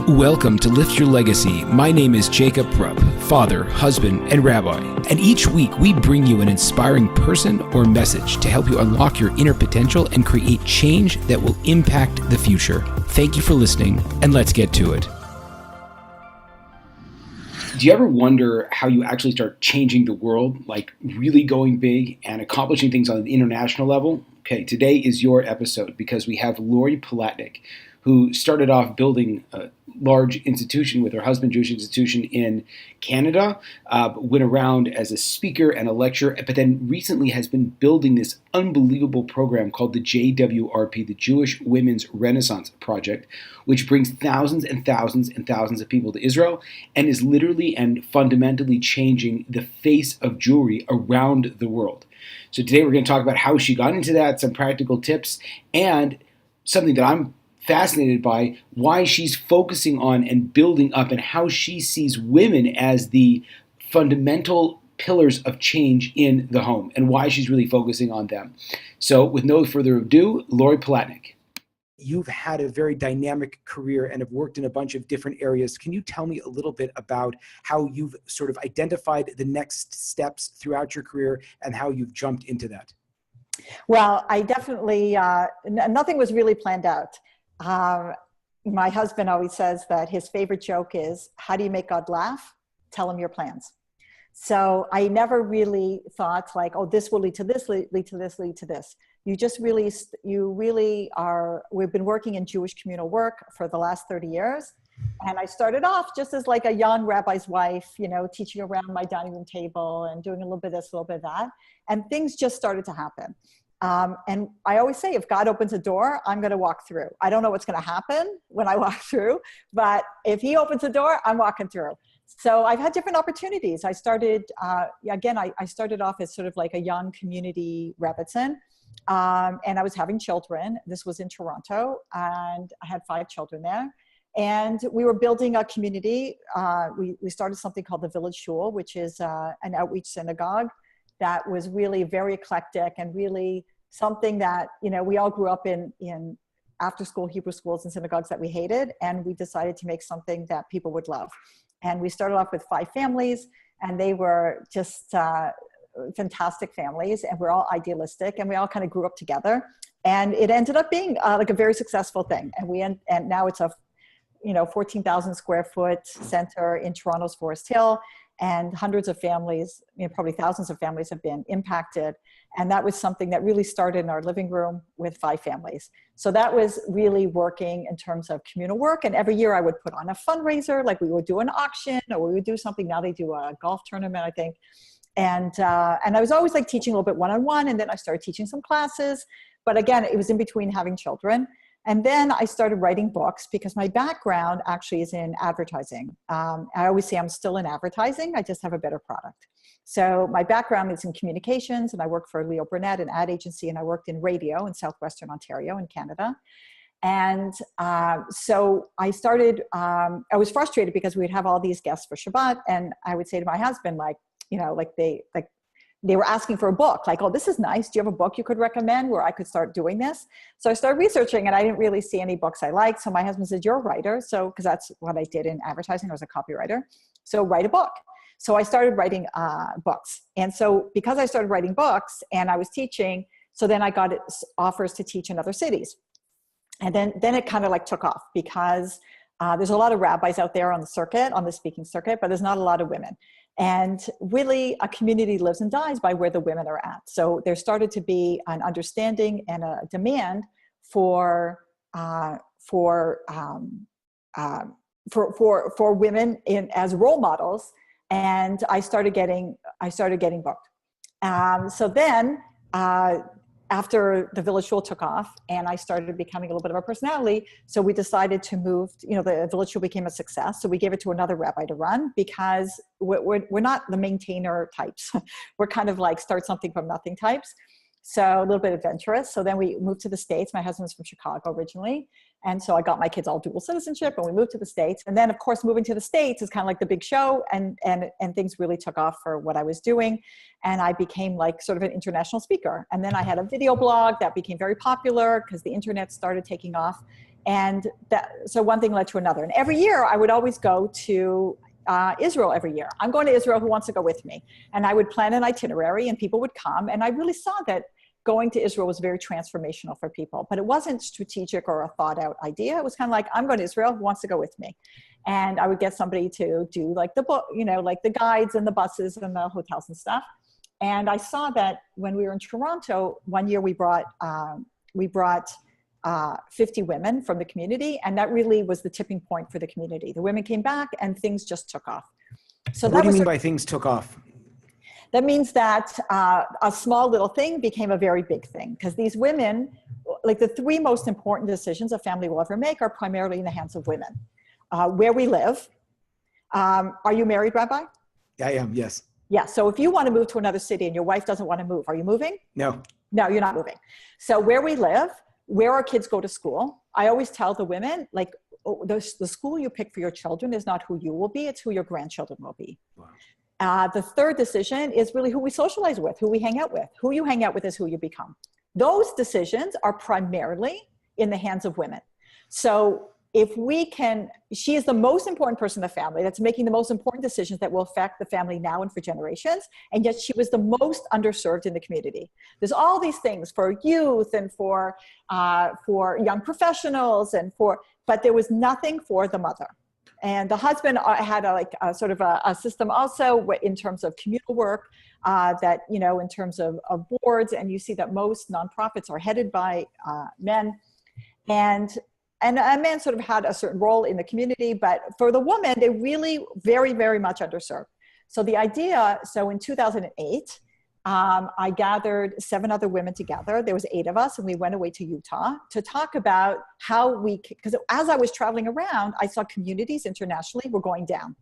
Welcome to Lift Your Legacy. My name is Jacob Rupp, father, husband, and rabbi. And each week we bring you an inspiring person or message to help you unlock your inner potential and create change that will impact the future. Thank you for listening, and let's get to it. Do you ever wonder how you actually start changing the world, like really going big and accomplishing things on an international level? Okay, today is your episode because we have Lori Palatnik, who started off building a large institution with her husband, Jewish institution in Canada, went around as a speaker and a lecturer, but then recently has been building this unbelievable program called the JWRP, the Jewish Women's Renaissance Project, which brings thousands and thousands and thousands of people to Israel and is literally and fundamentally changing the face of Jewry around the world. So today we're going to talk about how she got into that, some practical tips, and something that I'm fascinated by, why she's focusing on and building up and how she sees women as the fundamental pillars of change in the home and why she's really focusing on them. So with no further ado, Lori Palatnik. You've had a very dynamic career and have worked in a bunch of different areas. Can you tell me a little bit about how you've sort of identified the next steps throughout your career and how you've jumped into that? Well, I definitely, nothing was really planned out. My husband always says that his favorite joke is, how do you make God laugh? Tell him your plans. So I never really thought like, oh, this will lead to this, lead to this, lead to this. You really are, we've been working in Jewish communal work for the last 30 years. And I started off just as like a young rabbi's wife, you know, teaching around my dining room table and doing a little bit of this, a little bit of that. And things just started to happen. And I always say, if God opens a door, I'm going to walk through. I don't know what's going to happen when I walk through, but if he opens a door, I'm walking through. So I've had different opportunities. I started, I started off as sort of like a young community rebbitzin, and I was having children. This was in Toronto, and I had 5 children there. And we were building a community. We started something called the Village Shul, which is an outreach synagogue that was really very eclectic and really something that, you know, we all grew up in after school Hebrew schools and synagogues that we hated. And we decided to make something that people would love. And we started off with 5 families, and they were just fantastic families, and we're all idealistic, and we all kind of grew up together. And it ended up being like a very successful thing. And now it's a 14,000 square foot center in Toronto's Forest Hill, and hundreds of families, probably thousands of families have been impacted. And that was something that really started in our living room with 5 families. So that was really working in terms of communal work. And every year I would put on a fundraiser, like we would do an auction, or we would do something. Now they do a golf tournament, I think. And I was always like teaching a little bit one-on-one, and then I started teaching some classes. But again, it was in between having children. And then I started writing books because my background actually is in advertising. I always say I'm still in advertising. I just have a better product. So my background is in communications, and I work for Leo Burnett, an ad agency, and I worked in radio in Southwestern Ontario in Canada. And so I started, I was frustrated because we'd have all these guests for Shabbat, and I would say to my husband, they were asking for a book, like, oh, this is nice. Do you have a book you could recommend where I could start doing this? So I started researching, and I didn't really see any books I liked. So my husband said, you're a writer. So, because that's what I did in advertising. I was a copywriter. So write a book. So I started writing books. And so because I started writing books and I was teaching, so then I got offers to teach in other cities. And then it kind of like took off because there's a lot of rabbis out there on the circuit, on the speaking circuit, but there's not a lot of women. And really, a community lives and dies by where the women are at. So there started to be an understanding and a demand for women as role models. And I started getting booked. So then, after the Village Shul took off and I started becoming a little bit of a personality, so we decided to move, the Village Shul became a success. So we gave it to another rabbi to run because we're not the maintainer types. We're kind of like start something from nothing types. So a little bit adventurous. So then we moved to the States. My husband's from Chicago originally. And so I got my kids all dual citizenship and we moved to the States. And then of course, moving to the States is kind of like the big show and things really took off for what I was doing. And I became like sort of an international speaker. And then I had a video blog that became very popular because the internet started taking off. And so one thing led to another. And every year I would always go to Israel every year. I'm going to Israel, who wants to go with me? And I would plan an itinerary and people would come. And I really saw that going to Israel was very transformational for people, but it wasn't strategic or a thought out idea. It was kind of like, I'm going to Israel, who wants to go with me? And I would get somebody to do like the book, like the guides and the buses and the hotels and stuff. And I saw that when we were in Toronto, one year we brought 50 women from the community. And that really was the tipping point for the community. The women came back and things just took off. So what do you mean by things took off? That means that a small little thing became a very big thing, because these women, like the three most important decisions a family will ever make are primarily in the hands of women. Where we live. Are you married, Rabbi? I am, yes. Yeah, so if you want to move to another city and your wife doesn't want to move, are you moving? No. No, you're not moving. So where we live, where our kids go to school, I always tell the women, like, the school you pick for your children is not who you will be, it's who your grandchildren will be. Wow. The third decision is really who we socialize with, who we hang out with. Who you hang out with is who you become. Those decisions are primarily in the hands of women. So if we can, she is the most important person in the family that's making the most important decisions that will affect the family now and for generations. And yet she was the most underserved in the community. There's all these things for youth and for young professionals but there was nothing for the mother. And the husband had a sort of a system also in terms of communal work, that, in terms of boards, and you see that most nonprofits are headed by men. And a man sort of had a certain role in the community, but for the woman, they really very, very much underserved. So in 2008, I gathered 7 other women together. There was 8 of us, and we went away to Utah to talk about how because as I was traveling around, I saw communities internationally were going down.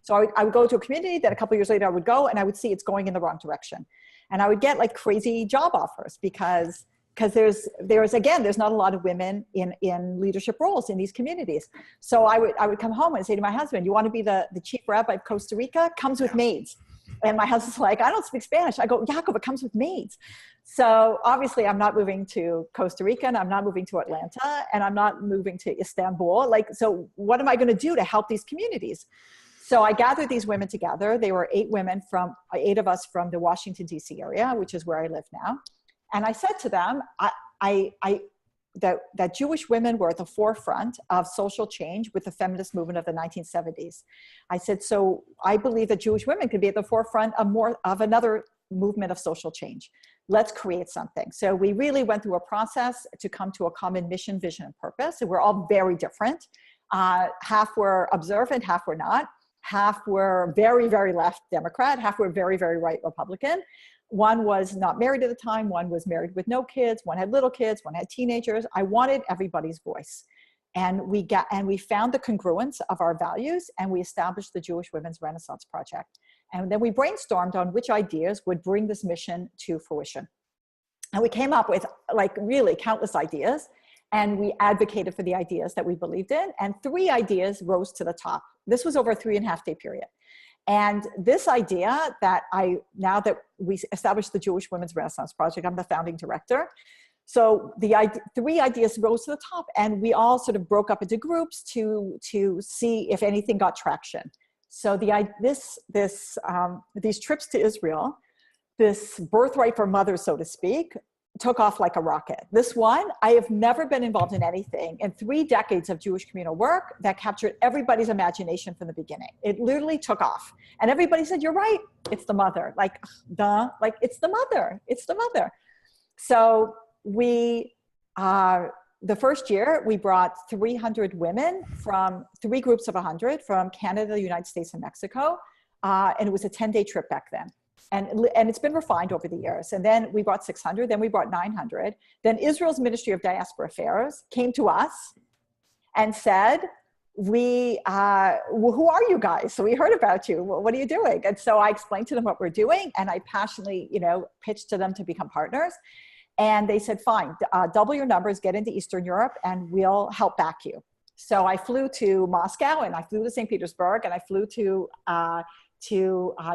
So I would go to a community, then a couple of years later I would go and I would see it's going in the wrong direction. And I would get like crazy job offers because there's not a lot of women in leadership roles in these communities. So I would come home and say to my husband, you want to be the chief rabbi of Costa Rica? Comes with maids. And my husband's like, I don't speak Spanish. I go, Jacob, it comes with maids. So obviously I'm not moving to Costa Rica, and I'm not moving to Atlanta, and I'm not moving to Istanbul. So what am I going to do to help these communities? So I gathered these women together. They were 8 of us from the Washington, D.C. area, which is where I live now. And I said to them, that Jewish women were at the forefront of social change with the feminist movement of the 1970s. I said, so I believe that Jewish women could be at the forefront of another movement of social change. Let's create something. So we really went through a process to come to a common mission, vision, and purpose. And we're all very different. Half were observant, half were not. Half were very, very left Democrat, half were very, very right Republican. One was not married at the time. One was married with no kids. One had little kids. One had teenagers. I wanted everybody's voice. And we found the congruence of our values, and we established the Jewish Women's Renaissance Project. And then we brainstormed on which ideas would bring this mission to fruition. And we came up with really countless ideas, and we advocated for the ideas that we believed in. And 3 ideas rose to the top. This was over a 3.5-day period. And this idea now that we established the Jewish Women's Renaissance Project, I'm the founding director. So the 3 ideas rose to the top, and we all sort of broke up into groups to see if anything got traction. So these trips to Israel, this birthright for mothers, so to speak, took off like a rocket. This one, I have never been involved in anything in 3 decades of Jewish communal work that captured everybody's imagination from the beginning. It literally took off. And everybody said, you're right, it's the mother. It's the mother, it's the mother. So the first year, we brought 300 women from 3 groups of 100 from Canada, the United States, and Mexico. And it was a 10-day trip back then. And it's been refined over the years. And then we brought 600, then we brought 900. Then Israel's Ministry of Diaspora Affairs came to us and said, who are you guys? So we heard about you. What are you doing? And so I explained to them what we're doing, and I passionately, pitched to them to become partners. And they said, fine, double your numbers, get into Eastern Europe, and we'll help back you. So I flew to Moscow, and I flew to St. Petersburg, and I flew to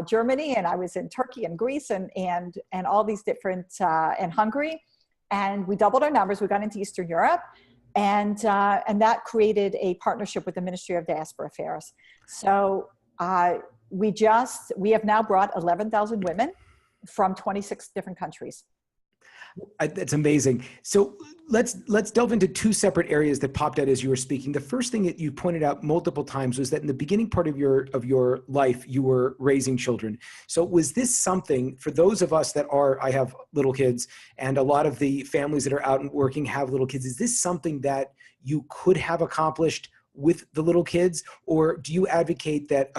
Germany, and I was in Turkey and Greece and all these different, and Hungary. And we doubled our numbers. We got into Eastern Europe. And that created a partnership with the Ministry of Diaspora Affairs. So we have now brought 11,000 women from 26 different countries. That's amazing. So let's delve into two separate areas that popped out as you were speaking. The first thing that you pointed out multiple times was that in the beginning part of your life, you were raising children. So was this something for those of us that I have little kids, and a lot of the families that are out and working have little kids, is this something that you could have accomplished with the little kids? Or do you advocate that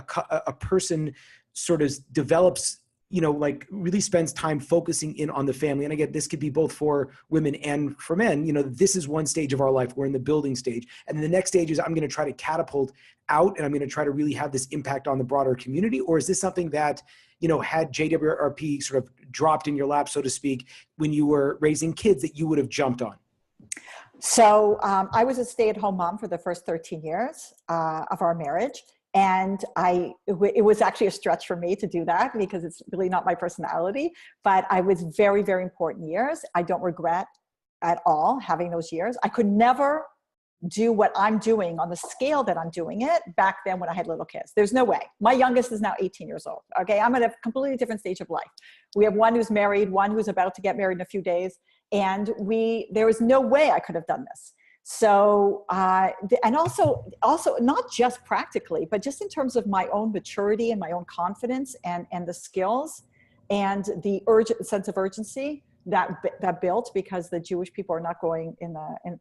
a person sort of develops, like really spends time focusing in on the family? And again, this could be both for women and for men. This is one stage of our life. We're in the building stage. And the next stage is I'm going to try to catapult out, and I'm going to try to really have this impact on the broader community. Or is this something that, had JWRP sort of dropped in your lap, so to speak, when you were raising kids, that you would have jumped on? So I was a stay-at-home mom for the first 13 years of our marriage. And it was actually a stretch for me to do that because it's really not my personality, but I was very, very important years. I don't regret at all having those years. I could never do what I'm doing on the scale that I'm doing it back then when I had little kids. There's no way. My youngest is now 18 years old. Okay. I'm at a completely different stage of life. We have one who's married, one who's about to get married in a few days. And there was no way I could have done this. So, and also not just practically, but just in terms of my own maturity and my own confidence and the skills and the sense of urgency that built, because the Jewish people are not going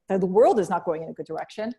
the world is not going in a good direction.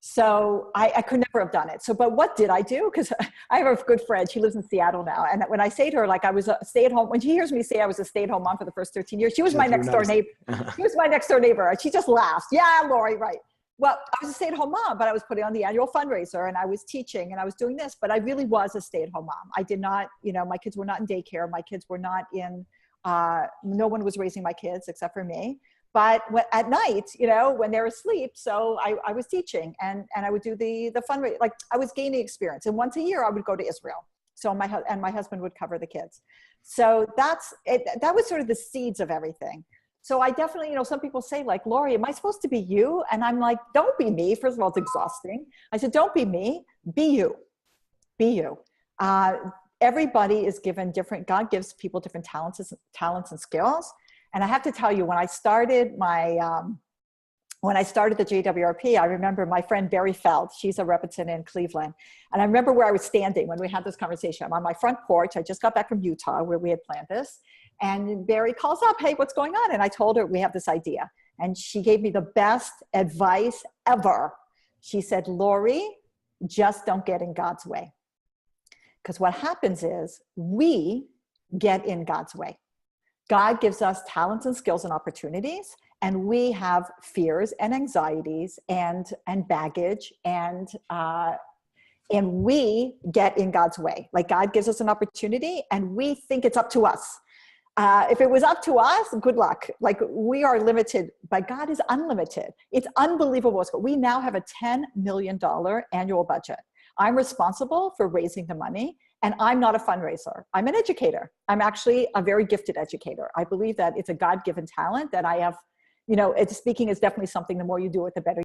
So I could never have done it. So, but what did I do? Because I have a good friend, she lives in Seattle now. And when I say to her, like I was a stay-at-home, when she hears me say I was a stay-at-home mom for the first 13 years, she was my next door neighbor. She was my next door neighbor. And she just laughs. Yeah, Lori, right. Well, I was a stay-at-home mom, but I was putting on the annual fundraiser and I was teaching and I was doing this, but I really was a stay-at-home mom. I did not, my kids were not in daycare. My kids were not in, no one was raising my kids except for me. But at night, when they're asleep, so I was teaching and I would do the fundraiser, like I was gaining experience. And once a year I would go to Israel. So my husband would cover the kids. So that was sort of the seeds of everything. So I definitely, some people say like, Lori, am I supposed to be you? And I'm like, don't be me. First of all, it's exhausting. I said, don't be me, be you, be you. Everybody is given God gives people different talents and skills. And I have to tell you, when I started the JWRP, I remember my friend Barry Feld, she's a representative in Cleveland. And I remember where I was standing when we had this conversation. I'm on my front porch. I just got back from Utah where we had planned this. And Barry calls up, hey, what's going on? And I told her we have this idea. And she gave me the best advice ever. She said, Lori, just don't get in God's way. Because what happens is we get in God's way. God gives us talents and skills and opportunities, and we have fears and anxieties and baggage, and we get in God's way. Like God gives us an opportunity, and we think it's up to us. If it was up to us, good luck. Like we are limited, but God is unlimited. It's unbelievable. We now have a $10 million annual budget. I'm responsible for raising the money. And I'm not a fundraiser. I'm an educator. I'm actually a very gifted educator. I believe that it's a God-given talent that I have, speaking is definitely something, the more you do it, the better